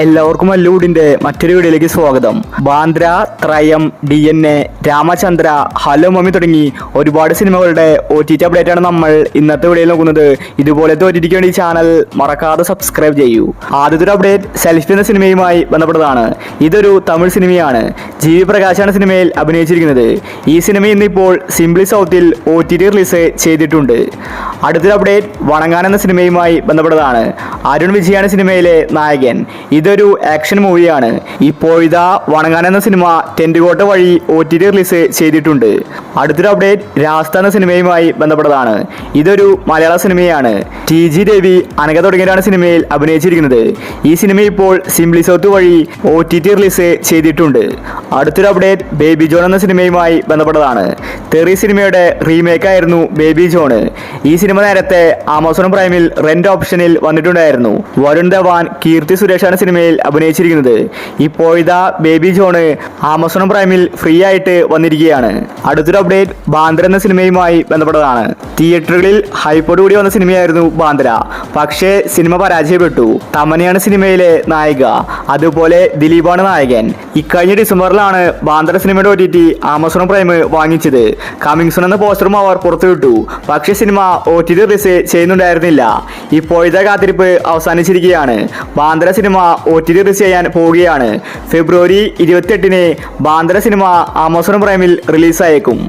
എല്ലാവർക്കും അല്ലൂടിന്റെ മറ്റൊരു വീഡിയോയിലേക്ക് സ്വാഗതം. Bandra, Thrayam, DNA, Ramachandra, hello mummy തുടങ്ങി ഒരുപാട് സിനിമകളുടെ OTT അപ്ഡേറ്റ് ആണ് നമ്മൾ ഇന്നത്തെ വീഡിയോയിൽ നോക്കുന്നത്. ഇതുപോലത്തെ OTTക്ക് വേണ്ടി ചാനൽ മറക്കാതെ സബ്സ്ക്രൈബ് ചെയ്യൂ. ആദ്യത്തെ ഒരു അപ്ഡേറ്റ് സെൽഫി എന്ന സിനിമയുമായി ബന്ധപ്പെട്ടതാണ്. ഇതൊരു തമിഴ് സിനിമയാണ്. GV പ്രകാശാണ് സിനിമയിൽ അഭിനയിച്ചിരിക്കുന്നത്. ഈ സിനിമ ഇന്നിപ്പോൾ സിംപ്ലി സൗത്തിൽ OTT റിലീസ് ചെയ്തിട്ടുണ്ട്. അടുത്തൊരു അപ്ഡേറ്റ് വണങ്ങാൻ എന്ന സിനിമയുമായി ബന്ധപ്പെട്ടതാണ്. അരുൺ വിജയാണ് സിനിമയിലെ നായകൻ. ഇതൊരു ആക്ഷൻ മൂവിയാണ്. ഇപ്പോഴിതാ വണങ്ങാൻ എന്ന സിനിമ ടെൻറ്റുകോട്ട വഴി OTT റിലീസ് ചെയ്തിട്ടുണ്ട്. അടുത്തൊരു അപ്ഡേറ്റ് രാസ്ത എന്ന സിനിമയുമായി ബന്ധപ്പെട്ടതാണ്. ഇതൊരു മലയാള സിനിമയാണ്. TG രവി, അനഘ തുടങ്ങിയവരാണ് സിനിമയിൽ അഭിനയിച്ചിരിക്കുന്നത്. ഈ സിനിമ ഇപ്പോൾ സിംപ്ലി സൗത്ത് വഴി OTT റിലീസ് ചെയ്തിട്ടുണ്ട്. അടുത്തൊരു അപ്ഡേറ്റ് ബേബി ജോൺ എന്ന സിനിമയുമായി ബന്ധപ്പെട്ടതാണ്. തെറി സിനിമയുടെ റീമേക്ക് ആയിരുന്നു ബേബി ജോൺ. ഈ സിനിമ നേരത്തെ ആമസോൺ പ്രൈമിൽ റെന്റ് ഓപ്ഷനിൽ വന്നിട്ടുണ്ടായിരുന്നു. വരുൺ ധവാൻ, കീർത്തി സുരേഷാണ് സിനിമയിൽ അഭിനയിച്ചിരിക്കുന്നത്. ഇപ്പോഴിതാ ബേബി ജോണ് ആമസോൺ പ്രൈമിൽ ഫ്രീ ആയിട്ട് വന്നിരിക്കുകയാണ്. അടുത്തൊരു അപ്ഡേറ്റ് ബാന്ദ്ര എന്ന സിനിമയുമായി ബന്ധപ്പെട്ടതാണ്. തിയേറ്ററുകളിൽ ഹൈപ്പോട് കൂടി വന്ന സിനിമയായിരുന്നു ബാന്ദ്ര. പക്ഷേ സിനിമ പരാജയപ്പെട്ടു. തമനയാണ് സിനിമയിലെ നായിക, അതുപോലെ ദിലീപാണ് നായകൻ. ഇക്കഴിഞ്ഞ ഡിസംബറിലാണ് ബാന്ദ്ര സിനിമയുടെ OTT ആമസോൺ പ്രൈം വാങ്ങിച്ചത്. കമ്മിങ് സൂൺ എന്ന പോസ്റ്ററും അവർ പുറത്തുവിട്ടു. പക്ഷേ സിനിമ OTT റിലീസ് ചെയ്യുന്നുണ്ടായിരുന്നില്ല. ഇപ്പോഴത്തെ കാത്തിരിപ്പ് അവസാനിച്ചിരിക്കുകയാണ്. ബാന്ദ്ര സിനിമ OTT റിലീസ് ചെയ്യാൻ പോവുകയാണ്. ഫെബ്രുവരി 28-ന് ബാന്ദ്ര സിനിമ ആമസോൺ പ്രൈമിൽ റിലീസായേക്കും.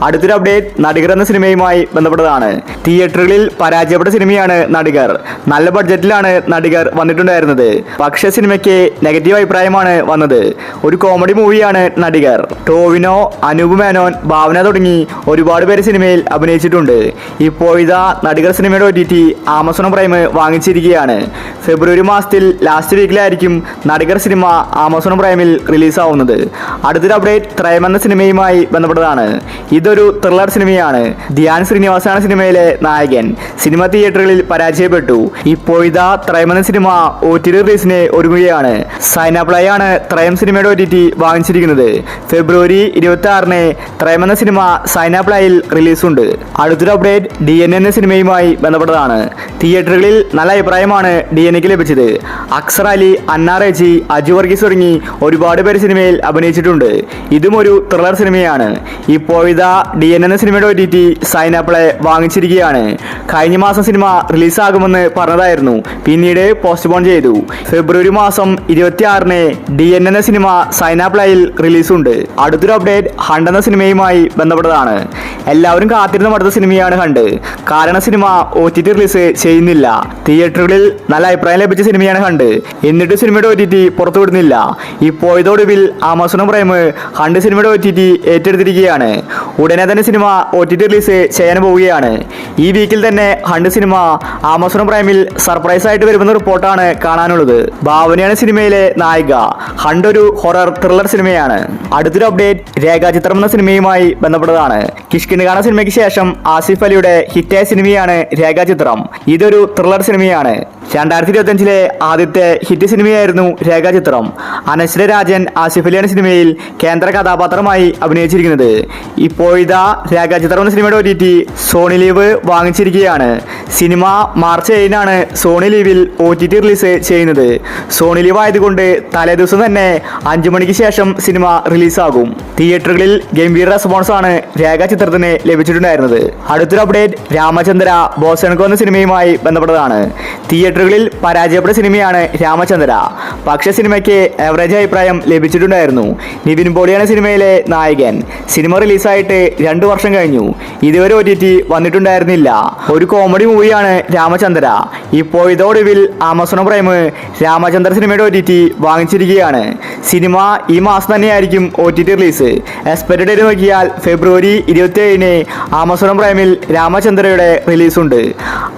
അടുത്തൊരു അപ്ഡേറ്റ് നടികർ എന്ന സിനിമയുമായി ബന്ധപ്പെട്ടതാണ്. തിയേറ്ററുകളിൽ പരാജയപ്പെട്ട സിനിമയാണ് നടികർ. നല്ല ബഡ്ജറ്റിലാണ് നടികർ വന്നിട്ടുണ്ടായിരുന്നത്. പക്ഷേ സിനിമയ്ക്ക് നെഗറ്റീവ് അഭിപ്രായമാണ് വന്നത്. ഒരു കോമഡി മൂവിയാണ് നടികർ. ടോവിനോ, അനൂപ് മേനോൻ, ഭാവന തുടങ്ങി ഒരുപാട് പേര് സിനിമയിൽ അഭിനയിച്ചിട്ടുണ്ട്. ഇപ്പോഴിതാ നടികർ സിനിമയുടെ OTT ആമസോൺ പ്രൈം വാങ്ങിച്ചിരിക്കുകയാണ്. ഫെബ്രുവരി മാസത്തിൽ ലാസ്റ്റ് വീക്കിലായിരിക്കും നടികർ സിനിമ ആമസോൺ പ്രൈമിൽ റിലീസാവുന്നത്. അടുത്തൊരു അപ്ഡേറ്റ് ത്രയം എന്ന സിനിമയുമായി ബന്ധപ്പെട്ടതാണ്. ഇതൊരു ത്രില്ലർ സിനിമയാണ്. ധ്യാൻ ശ്രീനിവാസാണ് സിനിമയിലെ നായകൻ. സിനിമ തിയേറ്ററുകളിൽ പരാജയപ്പെട്ടു. ഇപ്പോഴിതാ ത്രയം എന്ന സിനിമ OTT റിലീസിന് ഒരുങ്ങുകയാണ്. സൈനാപ്ലൈ ആണ് ത്രയം സിനിമയുടെ OTT വാങ്ങിച്ചിരിക്കുന്നത്. ഫെബ്രുവരി 26-ന് ത്രയം എന്ന സിനിമ സൈനാപ്ലൈയിൽ റിലീസുണ്ട്. അടുത്തൊരു അപ്ഡേറ്റ് DNA എന്ന സിനിമയുമായി ബന്ധപ്പെട്ടതാണ്. തിയേറ്ററുകളിൽ നല്ല അഭിപ്രായമാണ് DNAക്ക് ലഭിച്ചത്. അക്സർ അലി, അന്ന റേജി, അജു വർഗീസ് തുടങ്ങി ഒരുപാട് പേര് സിനിമയിൽ അഭിനയിച്ചിട്ടുണ്ട്. ഇതും ഒരു ത്രില്ലർ സിനിമയാണ്. ഇപ്പോഴിതാ DNA എന്ന സിനിമയുടെ OTT സൈനാപ്ലൈ വാങ്ങിച്ചിരിക്കുകയാണ്. കഴിഞ്ഞ മാസം സിനിമ റിലീസാകുമെന്ന് പറഞ്ഞതായിരുന്നു. പിന്നീട് പോസ്റ്റ്പോൺ ചെയ്തു. ഫെബ്രുവരി മാസം 26-ന് DNA എന്ന സിനിമ സൈനാപ്ലൈയിൽ റിലീസുണ്ട്. അടുത്തൊരു അപ്ഡേറ്റ് ഹണ്ട് എന്ന സിനിമയുമായി ബന്ധപ്പെട്ടതാണ്. എല്ലാവരും കാത്തിരുന്ന അടുത്ത സിനിമയാണ് ഹണ്ട്. കാരണം സിനിമ OTT റിലീസ് ചെയ്യുന്നില്ല. തിയേറ്ററുകളിൽ നല്ല അഭിപ്രായം ലഭിച്ച സിനിമയാണ് ഹണ്ട്. എന്നിട്ട് സിനിമയുടെ OTT പുറത്തുവിടുന്നില്ല. ഇപ്പോഴൊടുവിൽ ആമസോൺ പ്രൈം ഹണ്ട് സിനിമയുടെ OTT ഏറ്റെടുത്തിരിക്കുകയാണ്. ഉടനെ തന്നെ സിനിമ OTT റിലീസ് ചെയ്യാൻ പോവുകയാണ്. ഈ വീക്കിൽ തന്നെ ഹണ്ട് സിനിമ ആമസോൺ പ്രൈമിൽ സർപ്രൈസ് ആയിട്ട് വരുമെന്ന റിപ്പോർട്ടാണ് കാണാനുള്ളത്. ഭാവനയാണ് സിനിമയിലെ നായിക. ഹണ്ട് ഒരു ഹൊറർ ത്രില്ലർ സിനിമയാണ്. അടുത്തൊരു അപ്ഡേറ്റ് രേഖാചിത്രം എന്ന സിനിമയുമായി ബന്ധപ്പെട്ടതാണ്. കിഷ്കിണ്ഡ സിനിമയ്ക്ക് ശേഷം ആസിഫ് അലിയുടെ ഹിറ്റായ സിനിമയാണ് രേഖാചിത്രം. ഇതൊരു ത്രില്ലർ സിനിമയാണ്. 2025-ലെ ആദ്യത്തെ ഹിറ്റ് സിനിമയായിരുന്നു രേഖാചിത്രം. അനശ്വര രാജൻ, ആസിഫ് അലിയാണ് സിനിമയിൽ കേന്ദ്ര കഥാപാത്രമായി അഭിനയിച്ചിരിക്കുന്നത്. ഇപ്പോഴിതാ രേഖാചിത്രം എന്ന സിനിമയുടെ OTT സോണി ലീവ് വാങ്ങിച്ചിരിക്കുകയാണ്. സിനിമ മാർച്ച് 7-നാണ് സോണി ലീവിൽ OTT റിലീസ് ചെയ്യുന്നത്. സോണി ലീവ് ആയതുകൊണ്ട് തലേദിവസം തന്നെ 5 മണിക്ക് ശേഷം സിനിമ റിലീസാകും. തിയേറ്ററുകളിൽ ഗംഭീര റെസ്പോൺസ് ആണ് രേഖാചിത്രത്തിന് ലഭിച്ചിട്ടുണ്ടായിരുന്നത്. അടുത്തൊരു അപ്ഡേറ്റ് രാമചന്ദ്ര ബോസൻകോ എന്ന സിനിമയുമായി ബന്ധപ്പെട്ടതാണ്. തിയേറ്ററുകളിൽ പരാജയപ്പെട്ട സിനിമയാണ് രാമചന്ദ്ര. പക്ഷേ സിനിമയ്ക്ക് ആവറേജ് അഭിപ്രായം ലഭിച്ചിട്ടുണ്ടായിരുന്നു. നിവിൻ പോളിയാണ് സിനിമയിലെ നായകൻ. സിനിമ റിലീസായിട്ട് 2 വർഷം കഴിഞ്ഞു. ഇതുവരെ OTT വന്നിട്ടുണ്ടായിരുന്നില്ല. ഒരു കോമഡി മൂവിയാണ് രാമചന്ദ്ര. ഇപ്പോഴൊടുവിൽ ആമസോൺ പ്രൈം രാമചന്ദ്ര സിനിമയുടെ OTT വാങ്ങിച്ചിരിക്കുകയാണ്. സിനിമ ഈ മാസം തന്നെയായിരിക്കും OTT റിലീസ്. എക്സ്പെക്ട് ഡേറ്റ് നോക്കിയാൽ ഫെബ്രുവരി 27-ന് ആമസോൺ പ്രൈമിൽ രാമചന്ദ്രയുടെ റിലീസുണ്ട്.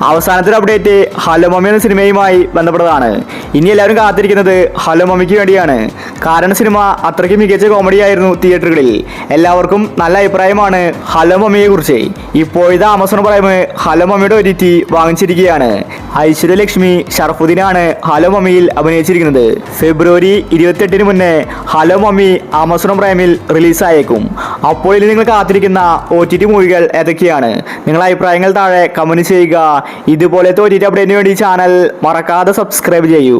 അവസാനത്തെ അപ്ഡേറ്റ് ഹലോ മമ്മി എന്ന സിനിമയുമായി ബന്ധപ്പെട്ടതാണ്. ഇനി എല്ലാവരും കാത്തിരിക്കുന്നത് ഹലോ മമ്മിക്ക് വേണ്ടിയാണ്. കാരണം സിനിമ അത്രയ്ക്ക് മികച്ച കോമഡിയായിരുന്നു തിയേറ്ററുകളിൽ. എല്ലാവർക്കും നല്ല അഭിപ്രായമാണ് ഹലോ മമ്മിയെ കുറിച്ച്. ഇപ്പോഴത്തെ ആമസോൺ പ്രൈം ഹലോ മമ്മിയുടെ OTT വാങ്ങിച്ചിരിക്കുകയാണ്. ഐശ്വര്യലക്ഷ്മി, ഷറഫുദ്ദീനാണ് ഹലോ മമ്മിയിൽ അഭിനയിച്ചിരിക്കുന്നത്. ഫെബ്രുവരി 28-ന് മുന്നേ ഹലോ മമ്മി ആമസോൺ പ്രൈമിൽ റിലീസായേക്കും. അപ്പോൾ ഇനി നിങ്ങൾ കാത്തിരിക്കുന്ന OTT മൂവികൾ ഏതൊക്കെയാണ്? നിങ്ങളുടെ അഭിപ്രായങ്ങൾ താഴെ കമന്റ് ചെയ്യുക. ഇതുപോലത്തെ OTT അപ്ഡേറ്റിന് വേണ്ടി ചാനൽ മറക്കാതെ സബ്സ്ക്രൈബ് ചെയ്യൂ.